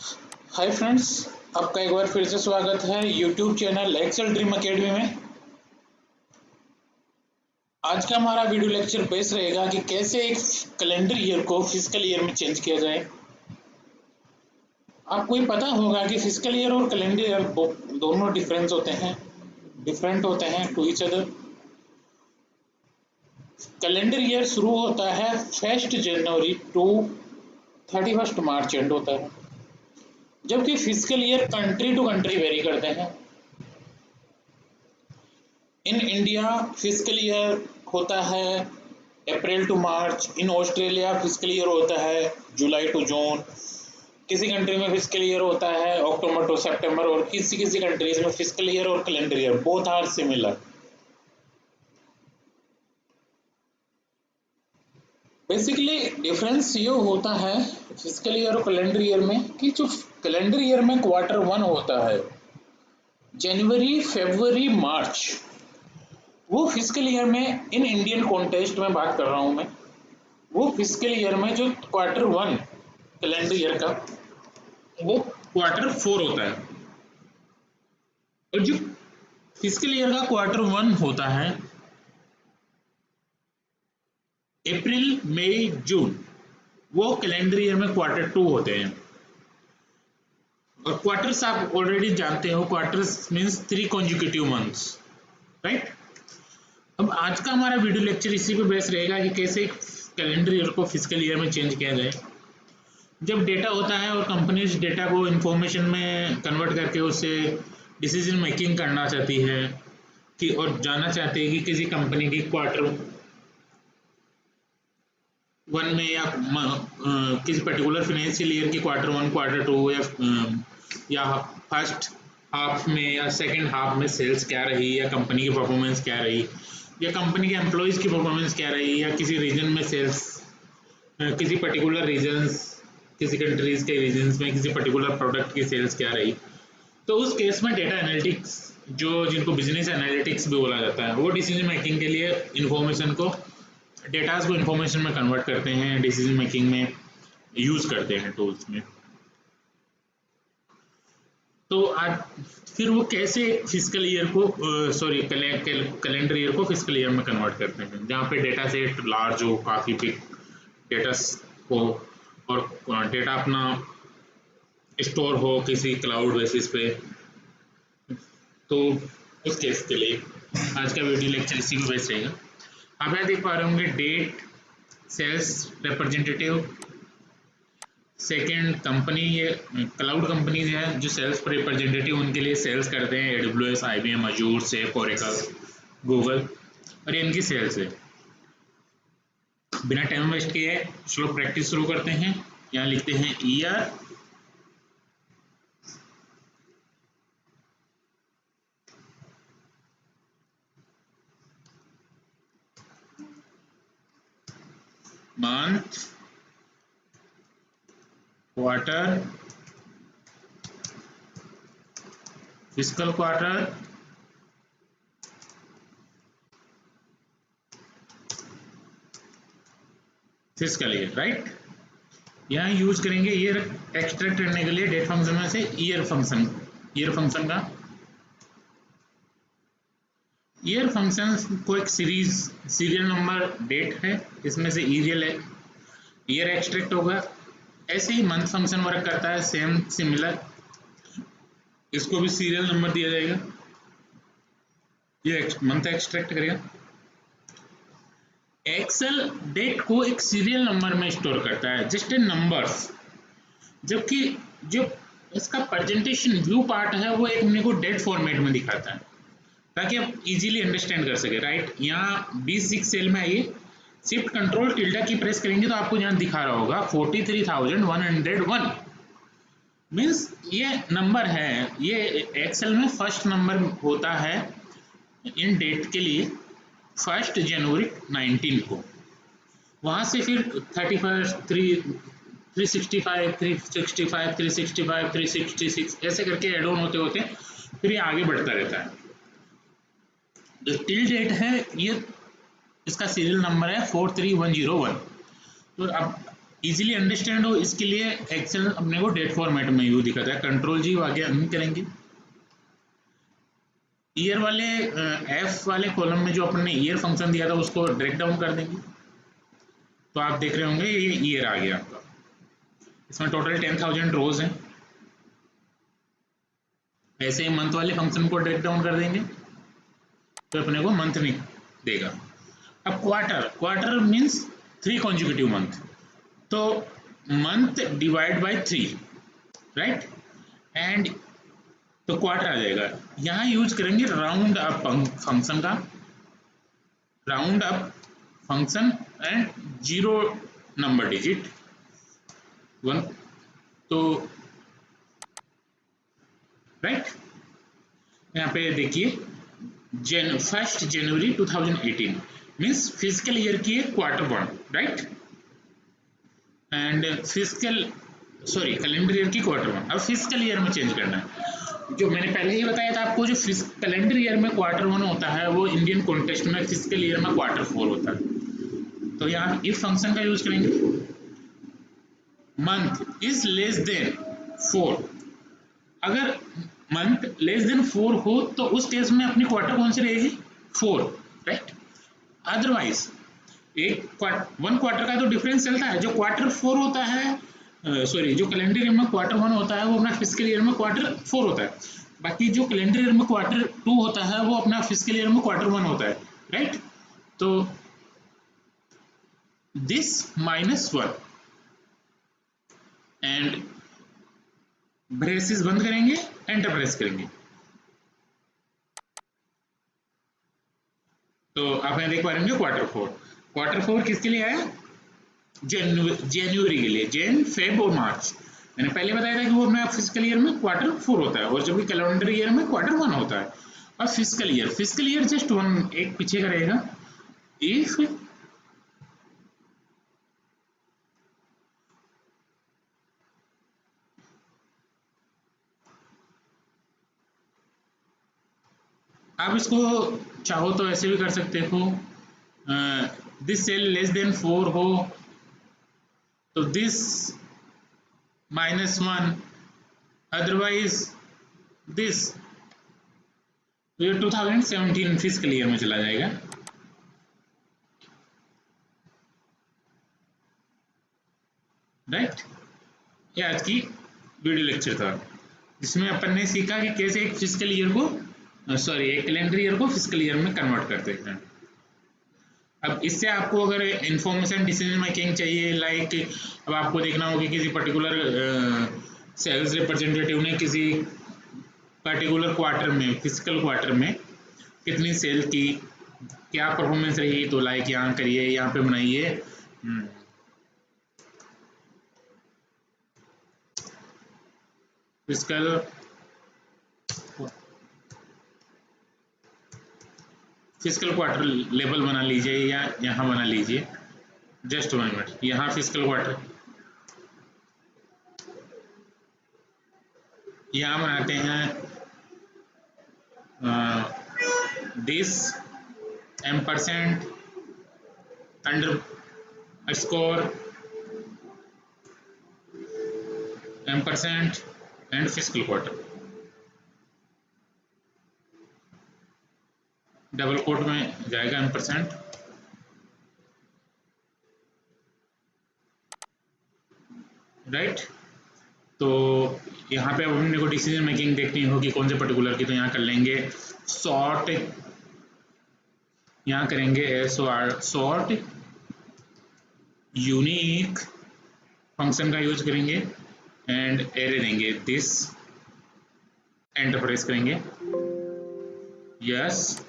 Hi friends, आपका एक बार फिर से स्वागत है YouTube channel Excel Dream Academy में। आज का हमारा वीडियो लेक्चर बेस रहेगा कि कैसे एक कैलेंडर ईयर को फिजिकल ईयर में चेंज किया जाए। आपको ये पता होगा कि फिजिकल ईयर और कैलेंडर ईयर दोनों डिफरेंट होते हैं to each other. Calendar year शुरू होता है 1 जनवरी टू 31 मार्च एंड होता है, जबकि physical year country to country vary करते हैं। इन इंडिया फिजिकल ईयर होता है April to March. In Australia physical year होता है जुलाई टू जून। किसी कंट्री में फिजिकल ईयर होता है अक्टूबर टू सितंबर, और किसी किसी कंट्रीज में फिजिकल ईयर और calendar year both are similar. Basically difference ये होता है फिजिकल ईयर और कैलेंडर ईयर में कि जो कैलेंडर ईयर में क्वार्टर 1 होता है जनवरी फरवरी मार्च, वो फिजिकल ईयर में इन इंडियन कॉन्टेक्स्ट में बात कर रहा हूं मैं, वो फिजिकल ईयर में जो क्वार्टर 1 कैलेंडर ईयर का वो क्वार्टर 4 होता है, और जो फिजिकल ईयर का क्वार्टर 1 होता है अप्रैल मई जून, वो कैलेंडर ईयर में क्वार्टर 2 होते हैं। और क्वार्टर्स आप ऑलरेडी जानते हो, quarters means 3 consecutive months, right. अब आज का हमारा वीडियो लेक्चर इसी पे बेस रहेगा कि कैसे कैलेंडर ईयर को फिजिकल ईयर में चेंज किया जाए। जब डेटा होता है और कंपनीज डेटा को इंफॉर्मेशन में कन्वर्ट करके उससे डिसीजन मेकिंग करना चाहती है कि और जानना चाहती है कि किसी कंपनी की क्वार्टर 1 में या किसी पर्टिकुलर फाइनेंशियल ईयर की क्वार्टर 1 क्वार्टर 2 या फर्स्ट हाफ में या सेकंड हाफ में सेल्स क्या रही, या कंपनी की परफॉर्मेंस क्या रही, या कंपनी के एम्प्लॉयज की परफॉर्मेंस क्या रही, या किसी रीजन में सेल्स, किसी पर्टिकुलर रीजन्स, किसी कंट्रीज के रीजन्स में किसी पर्टिकुलर प्रोडक्ट की सेल्स क्या रही। तो उस केस में डेटा एनालिटिक्स, जो जिनको बिजनेस एनालिटिक्स भी बोला जाता है, वो डिसीजन मेकिंग के लिए इंफॉर्मेशन को, डेटाज को इंफॉर्मेशन में कन्वर्ट करते हैं, डिसीजन मेकिंग में यूज करते हैं टूल्स में। तो आज फिर वो कैसे फिजिकल ईयर को कैलेंडर ईयर को फिजिकल ईयर में कन्वर्ट करते हैं, जहाँ पे डेटा सेट लार्ज हो, काफ़ी बिग डेटा हो, और डेटा अपना स्टोर हो किसी क्लाउड बेसिस पे। तो उस केस के लिए आज का वीडियो लेक्चर इसी में बेस रहेगा। आप यहाँ देख पा रहे होंगे date, sales representative, second company, ये क्लाउड कंपनीज हैं जो सेल्स रिप्रेजेंटेटिव, उनके लिए सेल्स करते हैं AWS, IBM, अजूर, सेप, ओरेकल, गूगल, और ये इनकी सेल्स है। बिना टाइम वेस्ट किए चलो प्रैक्टिस शुरू करते हैं। यहाँ लिखते हैं year, month, quarter, physical quarter, physical year, right. यहाँ यूज करेंगे ईयर एक्सट्रैक्ट करने के लिए डेट फंक्शन में से ईयर फंक्शन का ईयर फंक्शन को एक सीरियल नंबर डेट है, इसमें से ईयर एक्सट्रैक्ट होगा। ऐसे ही मंथ फंक्शन वर्क करता है, सेम सिमिलर, इसको भी सीरियल नंबर दिया जाएगा, ये मंथ एक्सट्रैक्ट करेगा। एक्सेल डेट को एक सीरियल नंबर में स्टोर करता है, जस्ट ए नंबर्स, जबकि जो इसका प्रेजेंटेशन व्यू पार्ट है वो एक मेरे को डेट फॉर्मेट में दिखाता है, ताकि आप इजीली अंडरस्टैंड कर सके, राइट। यहाँ B6 सेल में आइए, शिफ्ट कंट्रोल टिल्डा की प्रेस करेंगे तो आपको यहाँ दिखा रहा होगा 43,101 मीन्स ये नंबर है। ये एक्सेल में फर्स्ट नंबर होता है इन डेट के लिए 1 जनवरी 19 को। वहाँ से फिर 31, 365, 365, 365, 366 ऐसे करके एड ऑन होते होते फिर ये आगे बढ़ता रहता है। जो टिल डेट है ये इसका सीरियल नंबर है 43101। तो अब इजीली अंडरस्टैंड हो इसके लिए एक्सेल अपने को डेट फॉर्मेट में यूज दिखाता है। कंट्रोल जी आगे हम करेंगे। ईयर वाले एफ वाले कॉलम में जो अपन ने ईयर फंक्शन दिया था उसको ड्रैग डाउन कर देंगे, तो आप देख रहे होंगे ये ईयर आ गया आपका। इसमें टोटल 10,000 रोज हैं। ऐसे ही मंथ वाले फंक्शन को ड्रैग डाउन कर देंगे तो अपने को मंथ नहीं देगा। अब quarter, quarter means 3 consecutive month, तो month divide by 3, right, and तो क्वार्टर आ जाएगा। यहाँ यूज करेंगे राउंड अप फंक्शन का, round up function and 0 number digit 1, तो राइट। यहाँ पे देखिए 1 जनवरी 2018 मीन्स फिजिकल ईयर की है Q1, right, and physical sorry calendar year की Q1। अब फिजिकल ईयर में चेंज करना है। जो मैंने पहले ही बताया था आपको, जो कैलेंडर ईयर में Q1 होता है वो इंडियन कॉन्टेक्स्ट में फिजिकल ईयर में Q4 होता है। तो यहाँ इफ फंक्शन का यूज करेंगे। मंथ इज लेस देन 4, अगर मंथ लेस देन 4 हो तो उस केस में अपनी क्वार्टर कौन सी रहेगी 4, राइट। अदरवाइज एक 1 क्वार्टर का तो डिफरेंस चलता है। जो Q4 होता है, सॉरी जो कैलेंडर ईयर में Q1 होता है वो अपना फिजिकल ईयर में Q4 होता है। बाकी जो कैलेंडर ईयर में Q2 होता है वो अपना फिजिकल ईयर में Q1 होता है, राइट। तो दिस -1 एंड ब्रेसेस बंद करेंगे, एंटर प्रेस करेंगे, तो आप यहाँ देख पा रहे होंगे Q4 किसके लिए आया, जनवरी के लिए, जैन फेब और मार्च। मैंने पहले बताया था कि वो अपना फिजिकल ईयर में Q4 होता है और जब कैलेंडर ईयर में Q1 होता है। और फिजिकल ईयर जस्ट वन एक पीछे का रहेगा। इफ आप इसको चाहो तो ऐसे भी कर सकते हो, दिस सेल लेस देन 4 हो तो दिस -1, अदरवाइज दिस, तो ये 2017 फिजिकल ईयर में चला जाएगा, राइट। ये आज की वीडियो लेक्चर था जिसमें अपन ने सीखा कि कैसे एक फिजिकल ईयर को एक कैलेंडर ईयर को फिजिकल ईयर में कन्वर्ट करते हैं। अब इससे आपको अगर इंफॉर्मेशन डिसीजन मेकिंग चाहिए, लाइक अब आपको देखना होगा कि किसी पर्टिकुलर सेल्स रिप्रेजेंटेटिव ने किसी पर्टिकुलर क्वार्टर में, फिजिकल क्वार्टर में कितनी सेल की, क्या परफॉर्मेंस रही, तो लाइक यहाँ करिए, यहाँ पे बनाइए फिजिकल क्वार्टर लेवल बना लीजिए या यहाँ बना लीजिए, जस्ट 1 मिनट। यहाँ फिजिकल क्वार्टर यहाँ बनाते हैं, this %, under score %, and physical quarter, double quote में जाएगा %, राइट। तो यहाँ पे अब हमने को डिसीजन मेकिंग देखनी होगी कौन से पर्टिकुलर की, तो यहाँ कर लेंगे सॉर्ट, यहाँ करेंगे सॉर्ट यूनिक फंक्शन का यूज करेंगे एंड एरे देंगे दिस, एंटर प्रेस करेंगे, यस,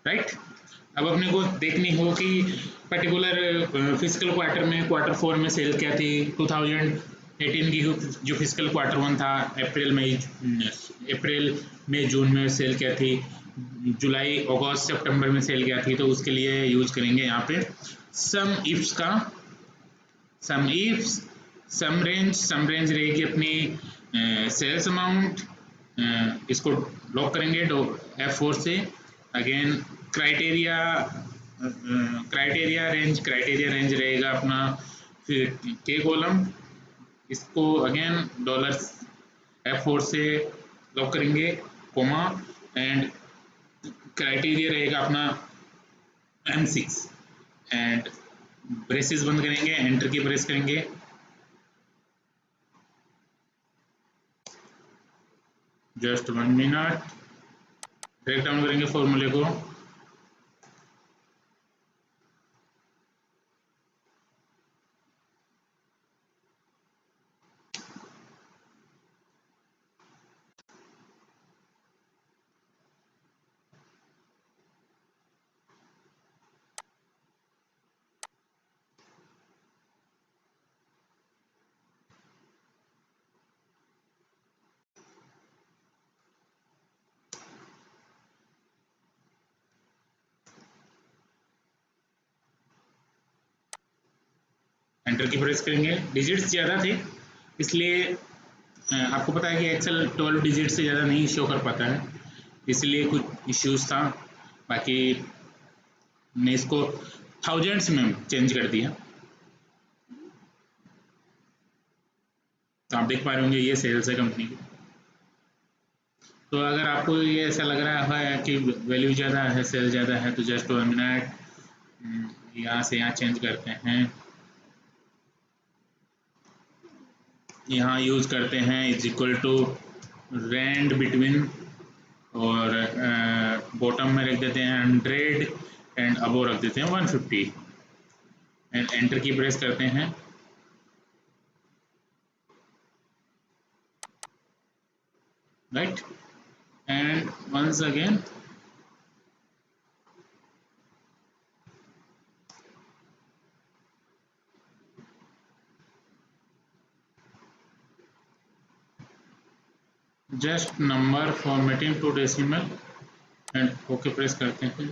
राइट। अब अपने को देखनी हो कि पर्टिकुलर फिजिकल क्वार्टर में Q4 में सेल क्या थी, 2018 की जो फिजिकल Q1 था, अप्रैल मई जून में सेल क्या थी, जुलाई अगस्त सितंबर में सेल क्या थी, तो उसके लिए यूज करेंगे यहाँ पे सम इफ्स का, सम इफ्स सम रेंज रहेगी अपनी सेल्स अमाउंट, इसको लॉक करेंगे F4 से, अगेन क्राइटेरिया क्राइटेरिया रेंज रहेगा अपना, फिर के कॉलम, इसको अगेन $F4 से लॉक करेंगे, कोमा, एंड क्राइटेरिया रहेगा अपना M6 एंड ब्रेसेस बंद करेंगे, एंटर की प्रेस करेंगे। जस्ट 1 मिनट, ब्रेक डाउन करेंगे फॉर्मूले को। एंटर की प्रेस करेंगे। डिजिट्स ज़्यादा थे इसलिए आपको पता है कि एक्सेल 12 डिजिट से ज़्यादा नहीं शो कर पाता है, इसलिए कुछ इश्यूज था। बाकी मैं इसको थाउजेंड्स में चेंज कर दिया। तो आप देख पा रहे होंगे ये सेल्स है कंपनी की। तो अगर आपको ये ऐसा लग रहा है कि वैल्यू ज़्यादा है, सेल ज़्यादा है, तो जस्ट 1 मिनट, यहाँ से यहाँ चेंज करते हैं, यहाँ यूज़ करते हैं is equal to rand between, और बॉटम में रख देते हैं 100 एंड अबो रख देते हैं 150 एंड एंटर की प्रेस करते हैं। Right, and once again just number formatting two decimal and okay press करते हैं।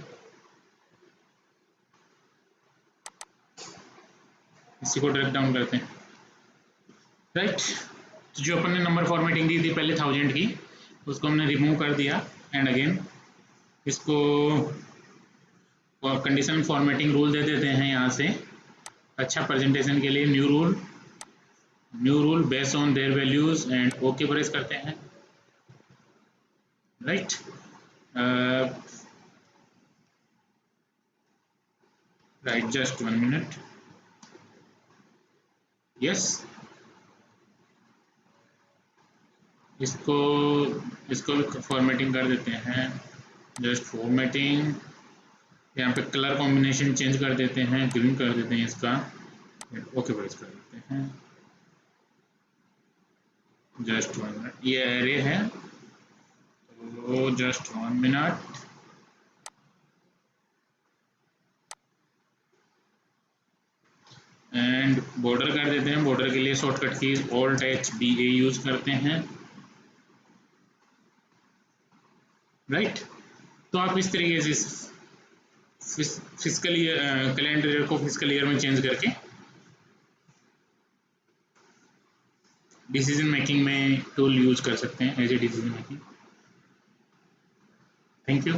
इसी को ड्रैग डाउन करते हैं। राइट, तो जो अपन ने नंबर फॉर्मेटिंग दी थी पहले 1000 की, उसको हमने रिमूव कर दिया एंड अगेन इसको कंडीशनल फॉर्मेटिंग रूल दे देते हैं यहाँ से अच्छा प्रेजेंटेशन के लिए। New rule based on their values and okay press करते हैं। Right, right, just 1 minute. Yes, इसको इसको भी फॉर्मेटिंग कर देते हैं। जस्ट फॉर्मेटिंग, यहाँ पे कलर कॉम्बिनेशन चेंज कर देते हैं, ग्रीन कर देते हैं इसका, ओके प्रेस कर देते हैं। जस्ट 1 मिनट, ये एरे है तो जस्ट 1 मिनट। एंड बॉर्डर कर देते हैं। बॉर्डर के लिए शॉर्टकट की Alt+H+BA यूज करते हैं। राइट, तो आप इस तरीके से फिजिकल ईयर, कैलेंडर ईयर को फिजिकल ईयर में चेंज करके डिसीजन मेकिंग में टूल यूज कर सकते हैं as a decision making. Thank you.